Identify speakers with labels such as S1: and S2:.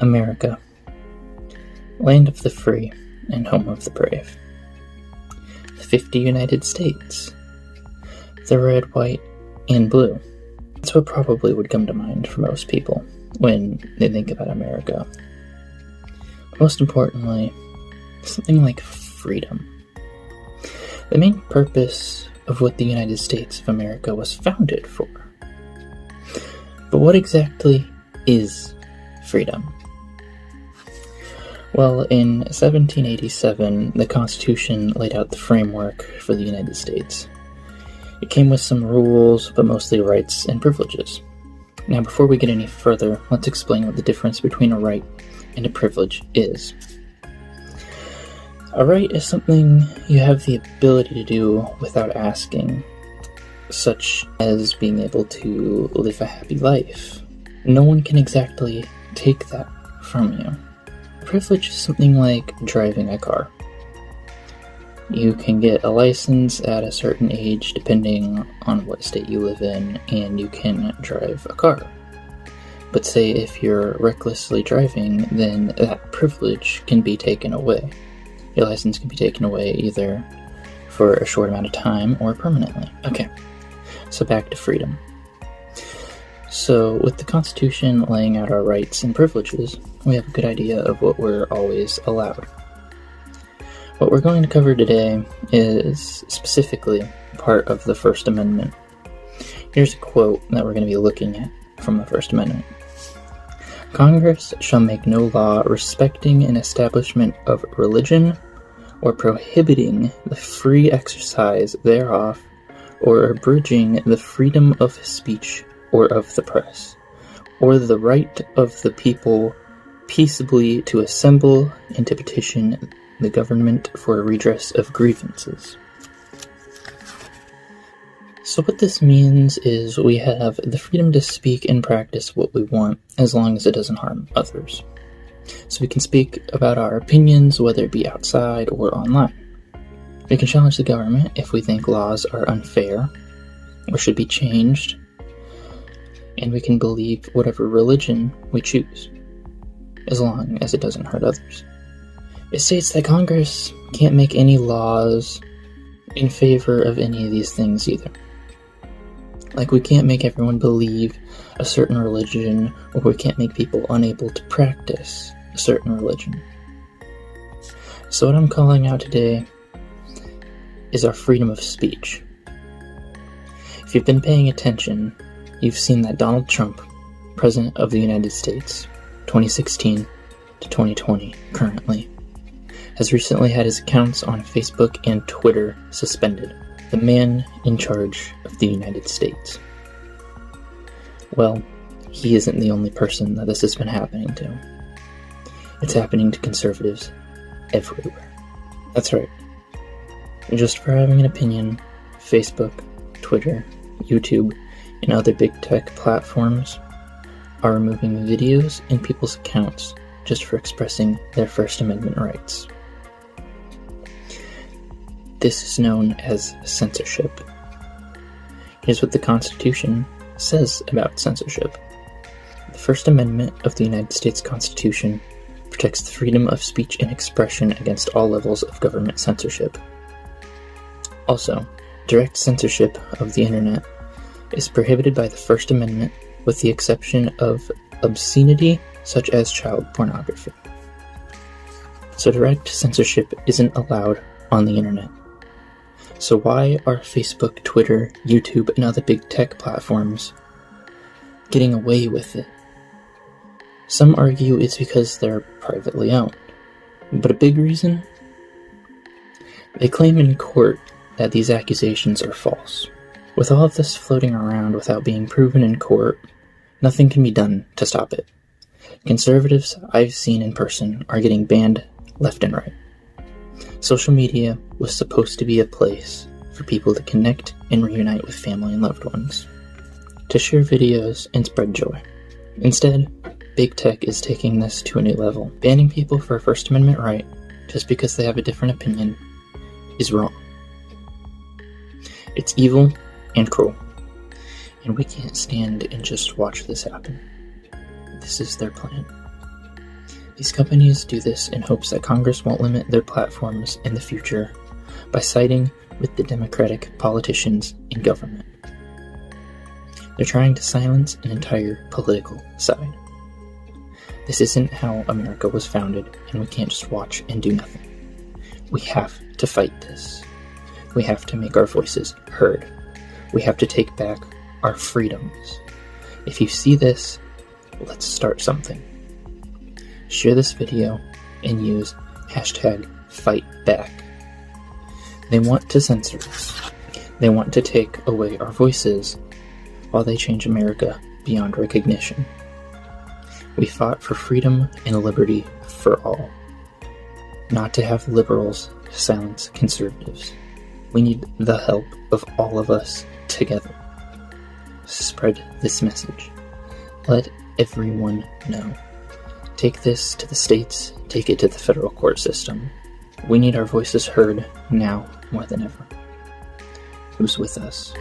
S1: America, land of the free and home of the brave. The 50 United States, the red, white, and blue. That's what probably would come to mind for most people when they think about America. Most importantly, something like freedom. The main purpose of what the United States of America was founded for. But what exactly is freedom? Well, in 1787, the Constitution laid out the framework for the United States. It came with some rules, but mostly rights and privileges. Now, before we get any further, let's explain what the difference between a right and a privilege is. A right is something you have the ability to do without asking, such as being able to live a happy life. No one can exactly take that from you. Privilege is something like driving a car. You can get a license at a certain age depending on what state you live in, and you can drive a car. But say if you're recklessly driving, then that privilege can be taken away. Your license can be taken away either for a short amount of time or permanently. Okay, so back to freedom. So with the Constitution laying out our rights and privileges, we have a good idea of what we're always allowed. What we're going to cover today is specifically part of the First Amendment. Here's a quote that we're going to be looking at from the First Amendment. Congress shall make no law respecting an establishment of religion, or prohibiting the free exercise thereof, or abridging the freedom of speech or of the press, or the right of the people peaceably to assemble and to petition the government for a redress of grievances. So what this means is we have the freedom to speak and practice what we want as long as it doesn't harm others. So we can speak about our opinions, whether it be outside or online. We can challenge the government if we think laws are unfair or should be changed. And we can believe whatever religion we choose, as long as it doesn't hurt others. It states that Congress can't make any laws in favor of any of these things either. Like, we can't make everyone believe a certain religion, or we can't make people unable to practice a certain religion. So what I'm calling out today is our freedom of speech. If you've been paying attention, you've seen that Donald Trump, President of the United States, 2016 to 2020 currently, has recently had his accounts on Facebook and Twitter suspended. The man in charge of the United States. Well, he isn't the only person that this has been happening to. It's happening to conservatives everywhere. That's right. Just for having an opinion, Facebook, Twitter, YouTube, and other big tech platforms are removing videos and people's accounts just for expressing their First Amendment rights. This is known as censorship. Here's what the Constitution says about censorship. The First Amendment of the United States Constitution protects the freedom of speech and expression against all levels of government censorship. Also, direct censorship of the internet is prohibited by the First Amendment with the exception of obscenity such as child pornography. So direct censorship isn't allowed on the internet. So why are Facebook, Twitter, YouTube, and other big tech platforms getting away with it? Some argue it's because they're privately owned. But a big reason? They claim in court that these accusations are false. With all of this floating around without being proven in court, nothing can be done to stop it. Conservatives I've seen in person are getting banned left and right. Social media was supposed to be a place for people to connect and reunite with family and loved ones, to share videos and spread joy. Instead, big tech is taking this to a new level. Banning people for a First Amendment right just because they have a different opinion is wrong. It's evil and cruel, and we can't stand and just watch this happen. This is their plan. These companies do this in hopes that Congress won't limit their platforms in the future by siding with the Democratic politicians in government. They're trying to silence an entire political side. This isn't how America was founded, and we can't just watch and do nothing. We have to fight this. We have to make our voices heard. We have to take back our freedoms. If you see this, let's start something. Share this video and use #FightBack. They want to censor us. They want to take away our voices while they change America beyond recognition. We fought for freedom and liberty for all, not to have liberals silence conservatives. We need the help of all of us together. Spread this message. Let everyone know. Take this to the states, take it to the federal court system. We need our voices heard now more than ever. Who's with us?